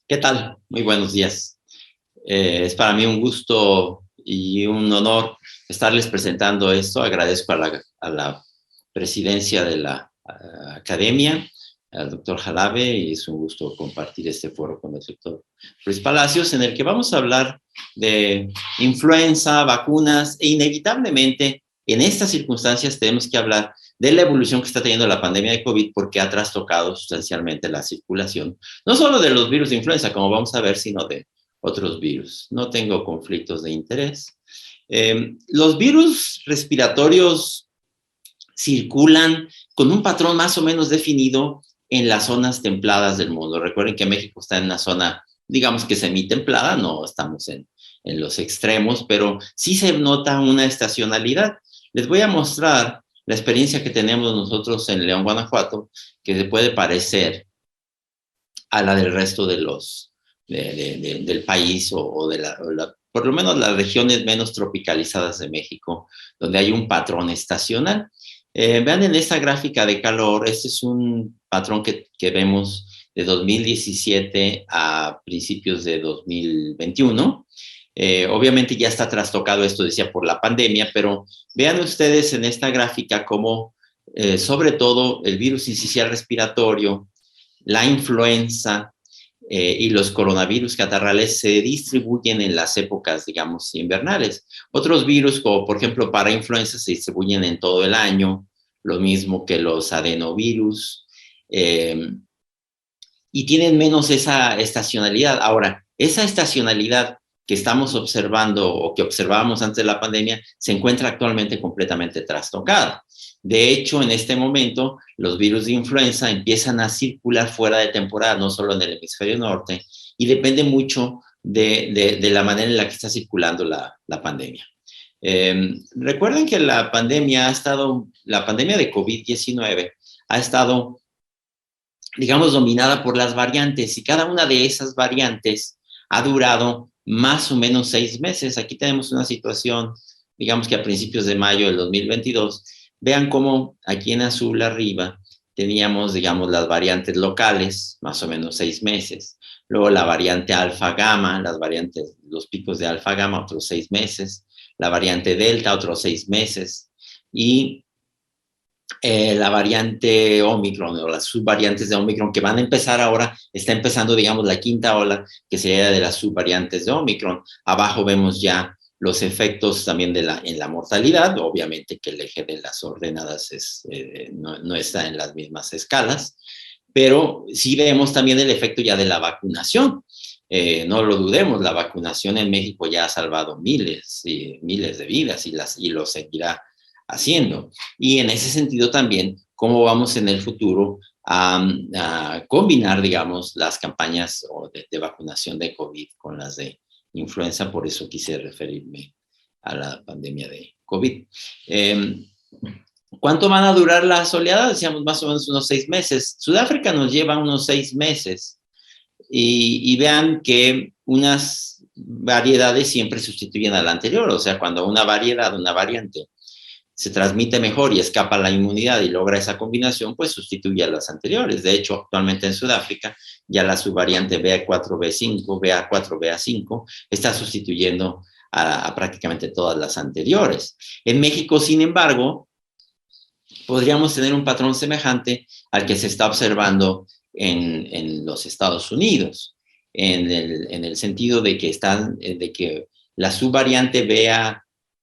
¿Qué tal? Muy buenos días. Es para mí un gusto y un honor estarles presentando esto. Agradezco a la presidencia de la academia, al doctor Jalabe, y es un gusto compartir este foro con el doctor Luis Palacios, en el que vamos a hablar de influenza, vacunas, e inevitablemente en estas circunstancias tenemos que hablar de la evolución que está teniendo la pandemia de COVID, porque ha trastocado sustancialmente la circulación no solo de los virus de influenza, como vamos a ver, sino de otros virus. No tengo conflictos de interés. Los virus respiratorios circulan con un patrón más o menos definido en las zonas templadas del mundo. Recuerden que México está en una zona, digamos que semitemplada, no estamos en los extremos, pero sí se nota una estacionalidad. Les voy a mostrar la experiencia que tenemos nosotros en León, Guanajuato, que se puede parecer a la del resto del país por lo menos las regiones menos tropicalizadas de México, donde hay un patrón estacional. Vean en esta gráfica de calor, este es un patrón que vemos de 2017 a principios de 2021. Obviamente ya está trastocado esto, decía, por la pandemia, pero vean ustedes en esta gráfica cómo, sobre todo, el virus incisional respiratorio, la influenza y los coronavirus catarrales se distribuyen en las épocas, digamos, invernales. Otros virus, como por ejemplo para influenza, se distribuyen en todo el año, lo mismo que los adenovirus, y tienen menos esa estacionalidad. Ahora, esa estacionalidad que estamos observando o que observábamos antes de la pandemia se encuentra actualmente completamente trastocada. De hecho, en este momento, los virus de influenza empiezan a circular fuera de temporada, no solo en el hemisferio norte, y depende mucho de la manera en la que está circulando la pandemia. Recuerden que la pandemia de COVID-19 ha estado, digamos, dominada por las variantes, y cada una de esas variantes ha durado más o menos 6 meses. Aquí tenemos una situación, digamos que a principios de mayo del 2022, vean cómo aquí en azul arriba teníamos, digamos, las variantes locales, más o menos 6 meses. Luego la variante alfa-gamma, los picos de alfa-gamma, otros 6 meses. La variante delta, otros 6 meses. Y la variante Omicron o las subvariantes de Omicron que van a empezar ahora, está empezando, digamos, la quinta ola, que sería de las subvariantes de Omicron. Abajo vemos ya los efectos también en la mortalidad, obviamente que el eje de las ordenadas no está en las mismas escalas, pero sí vemos también el efecto ya de la vacunación. No lo dudemos, la vacunación en México ya ha salvado miles y miles de vidas y lo seguirá haciendo. Y en ese sentido también, cómo vamos en el futuro a combinar, digamos, las campañas de vacunación de COVID con las de influenza. Por eso quise referirme a la pandemia de COVID. ¿Cuánto van a durar las oleadas? Decíamos más o menos unos 6 meses. Sudáfrica nos lleva unos 6 meses. Y vean que unas variedades siempre sustituyen a la anterior. O sea, cuando una variante, se transmite mejor y escapa la inmunidad y logra esa combinación, pues sustituye a las anteriores. De hecho, actualmente en Sudáfrica, ya la subvariante BA4-B5, BA4-BA5, está sustituyendo a prácticamente todas las anteriores. En México, sin embargo, podríamos tener un patrón semejante al que se está observando en los Estados Unidos, en el sentido de que la subvariante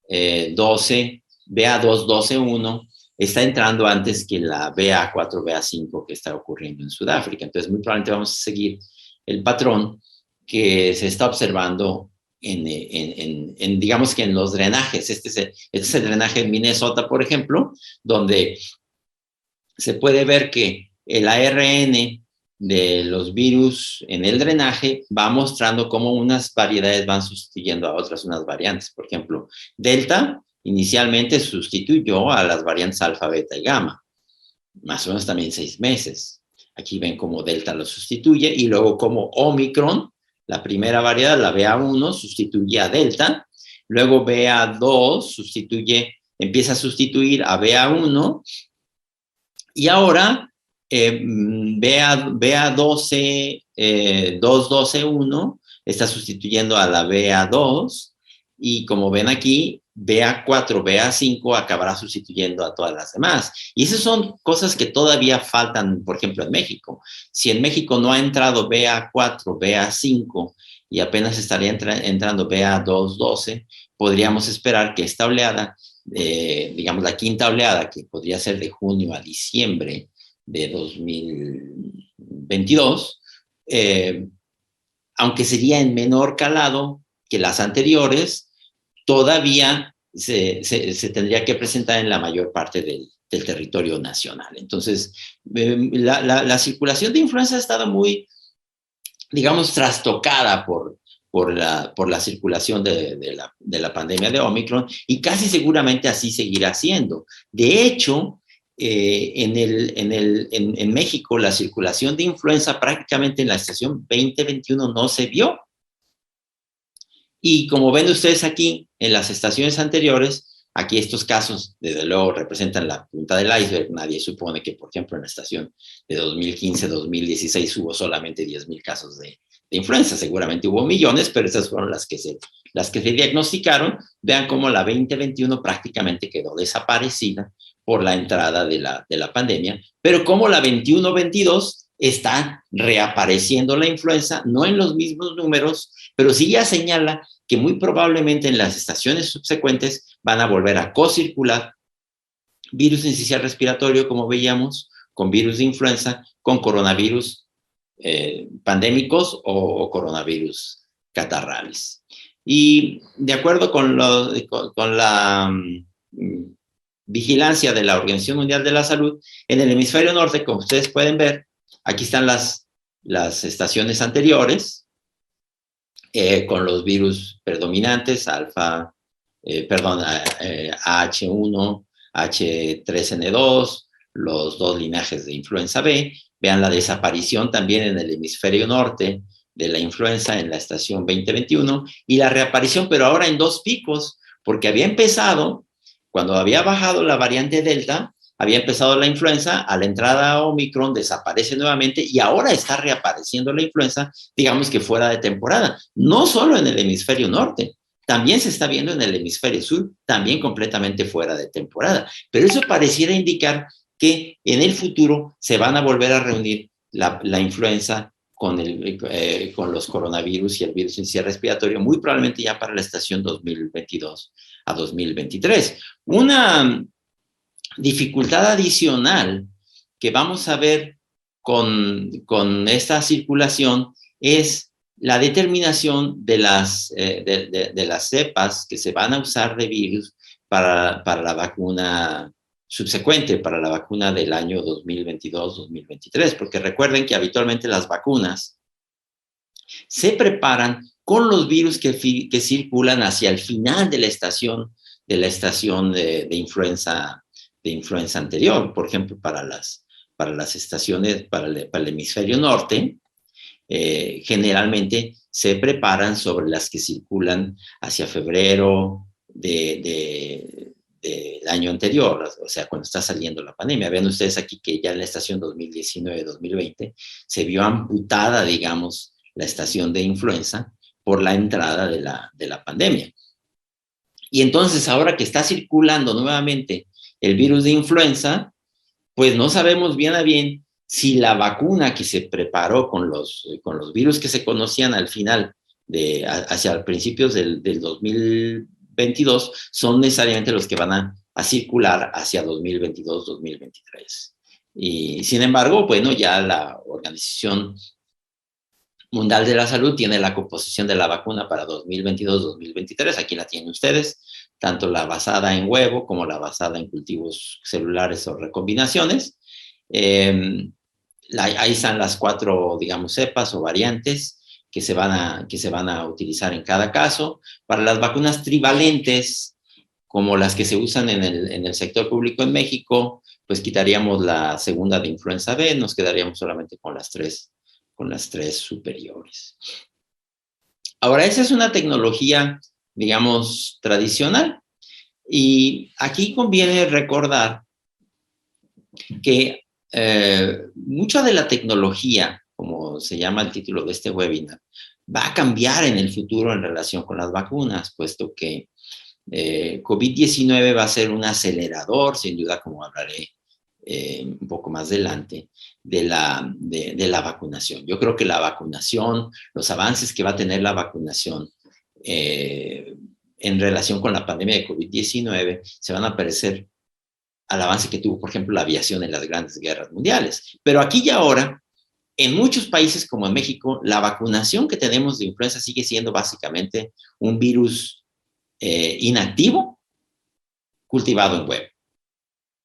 BA12, BA2.12.1 está entrando antes que la BA4, BA5 que está ocurriendo en Sudáfrica. Entonces, muy probablemente vamos a seguir el patrón que se está observando digamos que en los drenajes. Este es el drenaje en Minnesota, por ejemplo, donde se puede ver que el ARN de los virus en el drenaje va mostrando cómo unas variedades van sustituyendo a otras, unas variantes. Por ejemplo, Delta inicialmente sustituyó a las variantes alfa, beta y gamma, más o menos también 6 meses. Aquí ven cómo Delta lo sustituye, y luego como Omicron, la primera variedad, la BA1, sustituye a Delta, luego BA2 empieza a sustituir a BA1, y ahora BA12 2.12.1 está sustituyendo a la BA2 y como ven aquí, BA4, BA5 acabará sustituyendo a todas las demás. Y esas son cosas que todavía faltan, por ejemplo, en México. Si en México no ha entrado BA4, BA5 y apenas estaría entrando BA2.12, podríamos esperar que esta oleada, digamos la quinta oleada, que podría ser de junio a diciembre de 2022, aunque sería en menor calado que las anteriores, todavía se tendría que presentar en la mayor parte del territorio nacional. Entonces, la circulación de influenza ha estado muy, digamos, trastocada por la circulación de la pandemia de Omicron y casi seguramente así seguirá siendo. De hecho, en México la circulación de influenza prácticamente en la estación 2021 no se vio. Y como ven ustedes aquí, en las estaciones anteriores, aquí estos casos, desde luego, representan la punta del iceberg. Nadie supone que, por ejemplo, en la estación de 2015-2016 hubo solamente 10,000 casos de influenza. Seguramente hubo millones, pero esas fueron las que se diagnosticaron. Vean cómo la 2021 prácticamente quedó desaparecida por la entrada de la pandemia, pero como la 21-22 está reapareciendo la influenza, no en los mismos números, pero sí ya señala que muy probablemente en las estaciones subsecuentes van a volver a cocircular virus sincicial respiratorio, como veíamos, con virus de influenza, con coronavirus pandémicos o coronavirus catarrales. Y de acuerdo con la vigilancia de la Organización Mundial de la Salud, en el hemisferio norte, como ustedes pueden ver, aquí están las estaciones anteriores, con los virus predominantes, AH1, H3N2, los dos linajes de influenza B. Vean la desaparición también en el hemisferio norte de la influenza en la estación 2021 y la reaparición, pero ahora en dos picos, porque había empezado, cuando había bajado la variante Delta, había empezado la influenza, a la entrada a Omicron desaparece nuevamente y ahora está reapareciendo la influenza, digamos que fuera de temporada. No solo en el hemisferio norte, también se está viendo en el hemisferio sur, también completamente fuera de temporada. Pero eso pareciera indicar que en el futuro se van a volver a reunir la influenza con los coronavirus y el virus sincicial respiratorio, muy probablemente ya para la estación 2022 a 2023. Una dificultad adicional que vamos a ver con esta circulación es la determinación de las cepas que se van a usar de virus para la vacuna subsecuente, para la vacuna del año 2022-2023, porque recuerden que habitualmente las vacunas se preparan con los virus que circulan hacia el final de la estación de influenza anterior. Por ejemplo, para las estaciones, para el hemisferio norte, generalmente se preparan sobre las que circulan hacia febrero del año anterior, o sea, cuando está saliendo la pandemia. Vean ustedes aquí que ya en la estación 2019-2020 se vio amputada, digamos, la estación de influenza por la entrada de la pandemia. Y entonces, ahora que está circulando nuevamente el virus de influenza, pues no sabemos bien a bien si la vacuna que se preparó con los virus que se conocían al final, hacia principios del 2022, son necesariamente los que van a circular hacia 2022-2023. Y sin embargo, bueno, ya la Organización Mundial de la Salud tiene la composición de la vacuna para 2022-2023, aquí la tienen ustedes, tanto la basada en huevo como la basada en cultivos celulares o recombinaciones. Ahí están las 4, digamos, cepas o variantes que se van a utilizar en cada caso. Para las vacunas trivalentes, como las que se usan en el sector público en México, pues quitaríamos la segunda de influenza B, nos quedaríamos solamente con las tres superiores. Ahora, esa es una tecnología, digamos, tradicional. Y aquí conviene recordar que mucha de la tecnología, como como se llama el título de este webinar, va a cambiar en el futuro en relación con las vacunas, puesto que COVID-19 va a ser un acelerador, sin duda, como hablaré un poco más adelante, de la vacunación. Yo creo que la vacunación, los avances que va a tener la vacunación en relación con la pandemia de COVID-19 se van a parecer al avance que tuvo, por ejemplo, la aviación en las grandes guerras mundiales. Pero aquí y ahora, en muchos países como en México, la vacunación que tenemos de influenza sigue siendo básicamente un virus inactivo cultivado en huevo.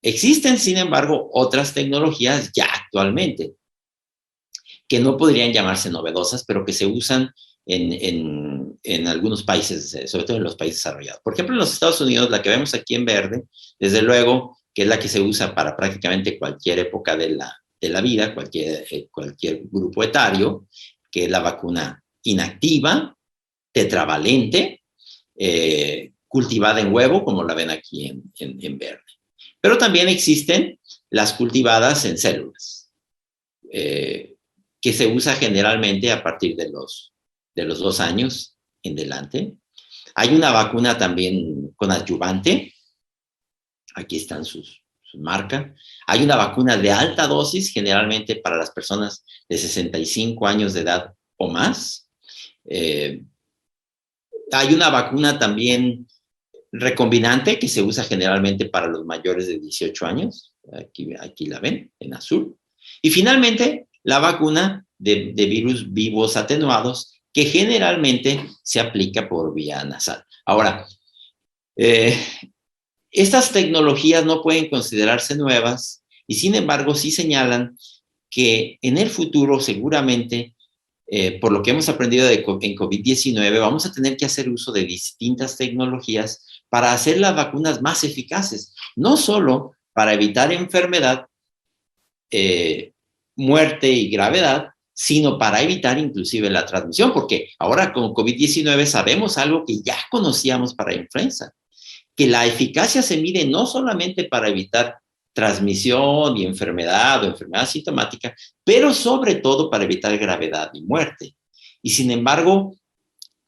Existen, sin embargo, otras tecnologías ya actualmente que no podrían llamarse novedosas, pero que se usan en algunos países, sobre todo en los países desarrollados. Por ejemplo, en los Estados Unidos, la que vemos aquí en verde, desde luego, que es la que se usa para prácticamente cualquier época de la vida, cualquier grupo etario, que es la vacuna inactiva, tetravalente, cultivada en huevo, como la ven aquí en verde. Pero también existen las cultivadas en células, que se usa generalmente a partir de los 2 años en adelante. Hay una vacuna también con adyuvante, aquí están sus marcas. Hay una vacuna de alta dosis, generalmente para las personas de 65 años de edad o más. Hay una vacuna también recombinante que se usa generalmente para los mayores de 18 años. Aquí la ven, en azul. Y finalmente, la vacuna de virus vivos atenuados, que generalmente se aplica por vía nasal. Ahora, estas tecnologías no pueden considerarse nuevas y, sin embargo, sí señalan que en el futuro seguramente, por lo que hemos aprendido en COVID-19, vamos a tener que hacer uso de distintas tecnologías para hacer las vacunas más eficaces, no solo para evitar enfermedad, muerte y gravedad, sino para evitar inclusive la transmisión, porque ahora con COVID-19 sabemos algo que ya conocíamos para influenza, que la eficacia se mide no solamente para evitar transmisión y enfermedad o enfermedad sintomática, pero sobre todo para evitar gravedad y muerte. Y sin embargo,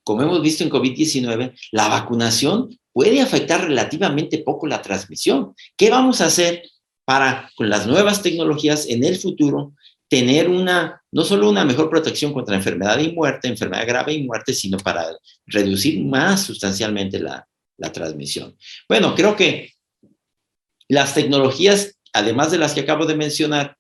como hemos visto en COVID-19, la vacunación puede afectar relativamente poco la transmisión. ¿Qué vamos a hacer para, con las nuevas tecnologías en el futuro, tener no solo una mejor protección contra enfermedad y muerte, enfermedad grave y muerte, sino para reducir más sustancialmente la transmisión? Bueno, creo que las tecnologías, además de las que acabo de mencionar,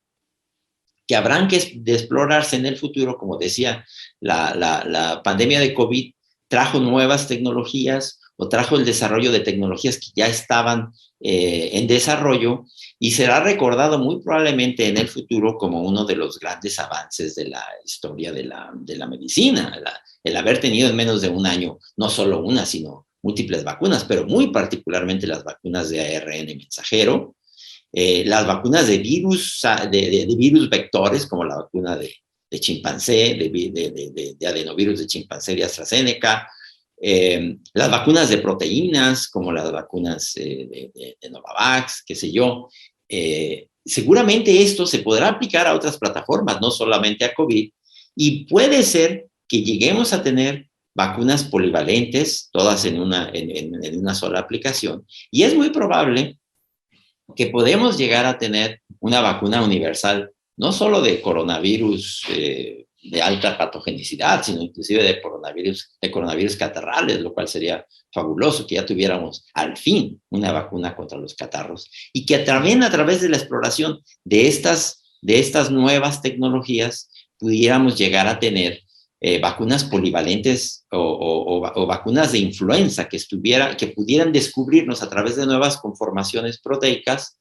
que habrán de explorarse en el futuro, como decía, la pandemia de COVID trajo nuevas tecnologías o trajo el desarrollo de tecnologías que ya estaban en desarrollo, y será recordado muy probablemente en el futuro como uno de los grandes avances de la historia de la medicina, el haber tenido en menos de un año no solo una, sino múltiples vacunas, pero muy particularmente las vacunas de ARN mensajero, las vacunas de virus, de virus vectores, como la vacuna de chimpancé, de adenovirus de chimpancé de AstraZeneca, las vacunas de proteínas, como las vacunas de Novavax, qué sé yo. Seguramente esto se podrá aplicar a otras plataformas, no solamente a COVID, y puede ser que lleguemos a tener vacunas polivalentes, todas en una sola aplicación, y es muy probable que podemos llegar a tener una vacuna universal, no solo de coronavirus de alta patogenicidad, sino inclusive de coronavirus catarrales, lo cual sería fabuloso que ya tuviéramos al fin una vacuna contra los catarros, y que también a través de la exploración de estas nuevas tecnologías pudiéramos llegar a tener vacunas polivalentes o vacunas de influenza que pudieran descubrirnos a través de nuevas conformaciones proteicas,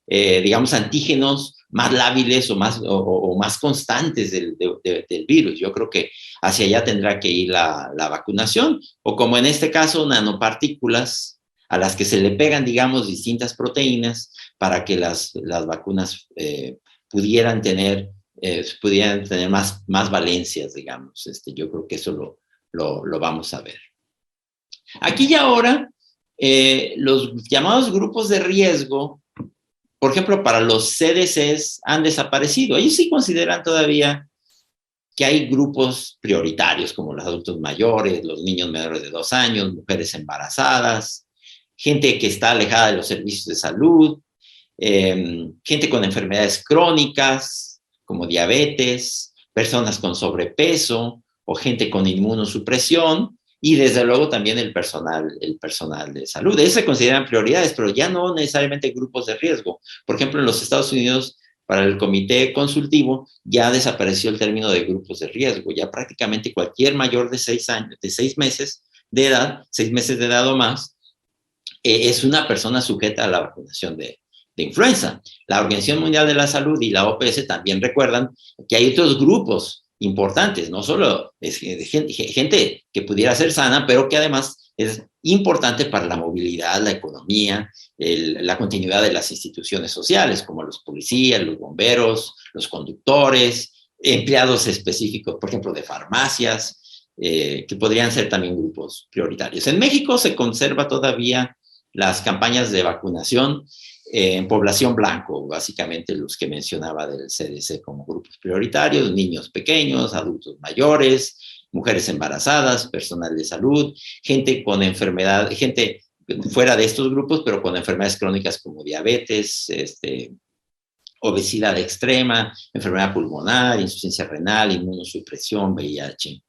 digamos, antígenos más lábiles o más constantes del virus. Yo creo que hacia allá tendrá que ir la vacunación, o como en este caso, nanopartículas a las que se le pegan, digamos, distintas proteínas para que las vacunas pudieran tener más valencias, digamos. Yo creo que eso lo vamos a ver. Aquí y ahora, los llamados grupos de riesgo, por ejemplo, para los CDCs han desaparecido. Ellos sí consideran todavía que hay grupos prioritarios como los adultos mayores, los niños menores de 2 años, mujeres embarazadas, gente que está alejada de los servicios de salud, gente con enfermedades crónicas como diabetes, personas con sobrepeso o gente con inmunosupresión y desde luego también el personal de salud. Esas se consideran prioridades, pero ya no necesariamente grupos de riesgo. Por ejemplo, en los Estados Unidos, para el comité consultivo, ya desapareció el término de grupos de riesgo. Ya prácticamente cualquier mayor de 6 años, de 6 meses de edad, 6 meses de edad o más, es una persona sujeta a la vacunación de influenza. La Organización Mundial de la Salud y la OPS también recuerdan que hay otros grupos importantes, no solo es gente que pudiera ser sana, pero que además es importante para la movilidad, la economía, la continuidad de las instituciones sociales, como los policías, los bomberos, los conductores, empleados específicos, por ejemplo, de farmacias, que podrían ser también grupos prioritarios. En México se conserva todavía las campañas de vacunación en población blanco, básicamente los que mencionaba del CDC como grupos prioritarios, niños pequeños, adultos mayores, mujeres embarazadas, personal de salud, gente con enfermedad, gente fuera de estos grupos, pero con enfermedades crónicas como diabetes, obesidad extrema, enfermedad pulmonar, insuficiencia renal, inmunosupresión, VIH.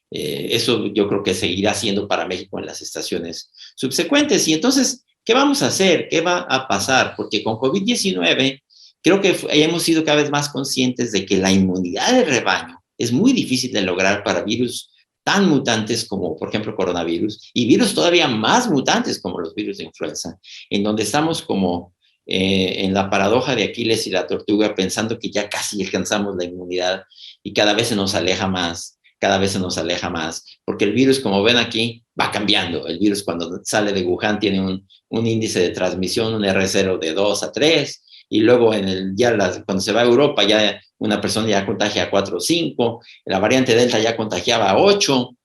Eso yo creo que seguirá siendo para México en las estaciones subsecuentes. Y entonces, ¿qué vamos a hacer? ¿Qué va a pasar? Porque con COVID-19 creo que hemos sido cada vez más conscientes de que la inmunidad de rebaño es muy difícil de lograr para virus tan mutantes como, por ejemplo, coronavirus, y virus todavía más mutantes como los virus de influenza, en donde estamos como en la paradoja de Aquiles y la tortuga, pensando que ya casi alcanzamos la inmunidad y cada vez se nos aleja más. Cada vez se nos aleja más, porque el virus, como ven aquí, va cambiando. El virus cuando sale de Wuhan tiene un índice de transmisión, un R0 de 2 a 3, y luego cuando se va a Europa, ya una persona ya contagia a 4 o 5, la variante Delta ya contagiaba a 8,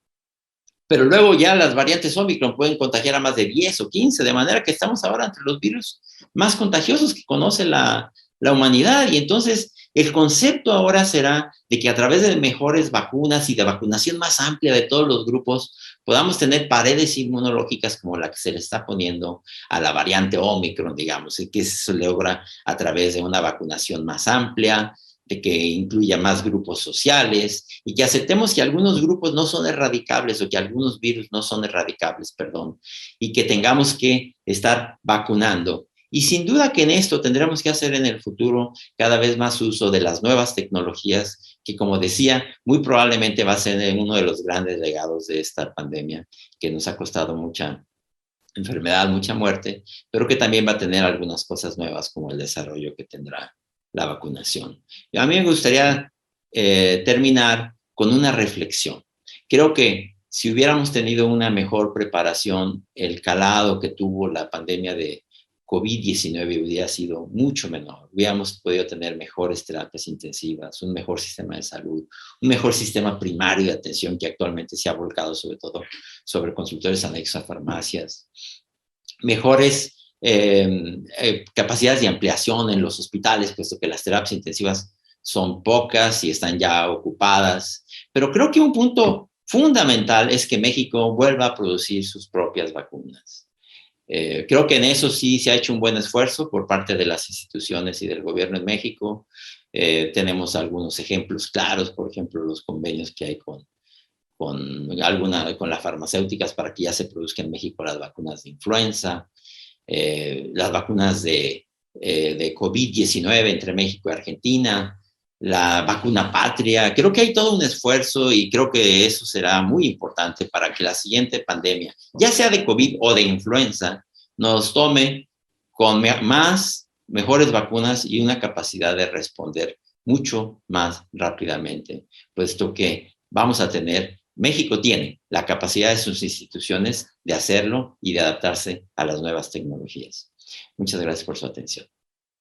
pero luego ya las variantes Omicron pueden contagiar a más de 10 o 15, de manera que estamos ahora entre los virus más contagiosos que conoce la humanidad, y entonces el concepto ahora será de que a través de mejores vacunas y de vacunación más amplia de todos los grupos podamos tener paredes inmunológicas como la que se le está poniendo a la variante Omicron, digamos, y que se logra a través de una vacunación más amplia, de que incluya más grupos sociales y que aceptemos que algunos grupos no son erradicables o que algunos virus no son erradicables, perdón, y que tengamos que estar vacunando. Y sin duda que en esto tendremos que hacer en el futuro cada vez más uso de las nuevas tecnologías, que como decía, muy probablemente va a ser uno de los grandes legados de esta pandemia, que nos ha costado mucha enfermedad, mucha muerte, pero que también va a tener algunas cosas nuevas como el desarrollo que tendrá la vacunación. Y a mí me gustaría terminar con una reflexión. Creo que si hubiéramos tenido una mejor preparación, el calado que tuvo la pandemia de COVID-19 hubiera sido mucho menor. Hubiéramos podido tener mejores terapias intensivas, un mejor sistema de salud, un mejor sistema primario de atención que actualmente se ha volcado sobre todo sobre consultorios anexos a farmacias, mejores capacidades de ampliación en los hospitales, puesto que las terapias intensivas son pocas y están ya ocupadas. Pero creo que un punto fundamental es que México vuelva a producir sus propias vacunas. Creo que en eso sí se ha hecho un buen esfuerzo por parte de las instituciones y del gobierno en México. Tenemos algunos ejemplos claros, por ejemplo, los convenios que hay con las farmacéuticas para que ya se produzcan en México las vacunas de influenza, las vacunas de COVID-19 entre México y Argentina, la vacuna patria. Creo que hay todo un esfuerzo y creo que eso será muy importante para que la siguiente pandemia, ya sea de COVID o de influenza, nos tome con mejores vacunas y una capacidad de responder mucho más rápidamente, puesto que México tiene la capacidad de sus instituciones de hacerlo y de adaptarse a las nuevas tecnologías. Muchas gracias por su atención.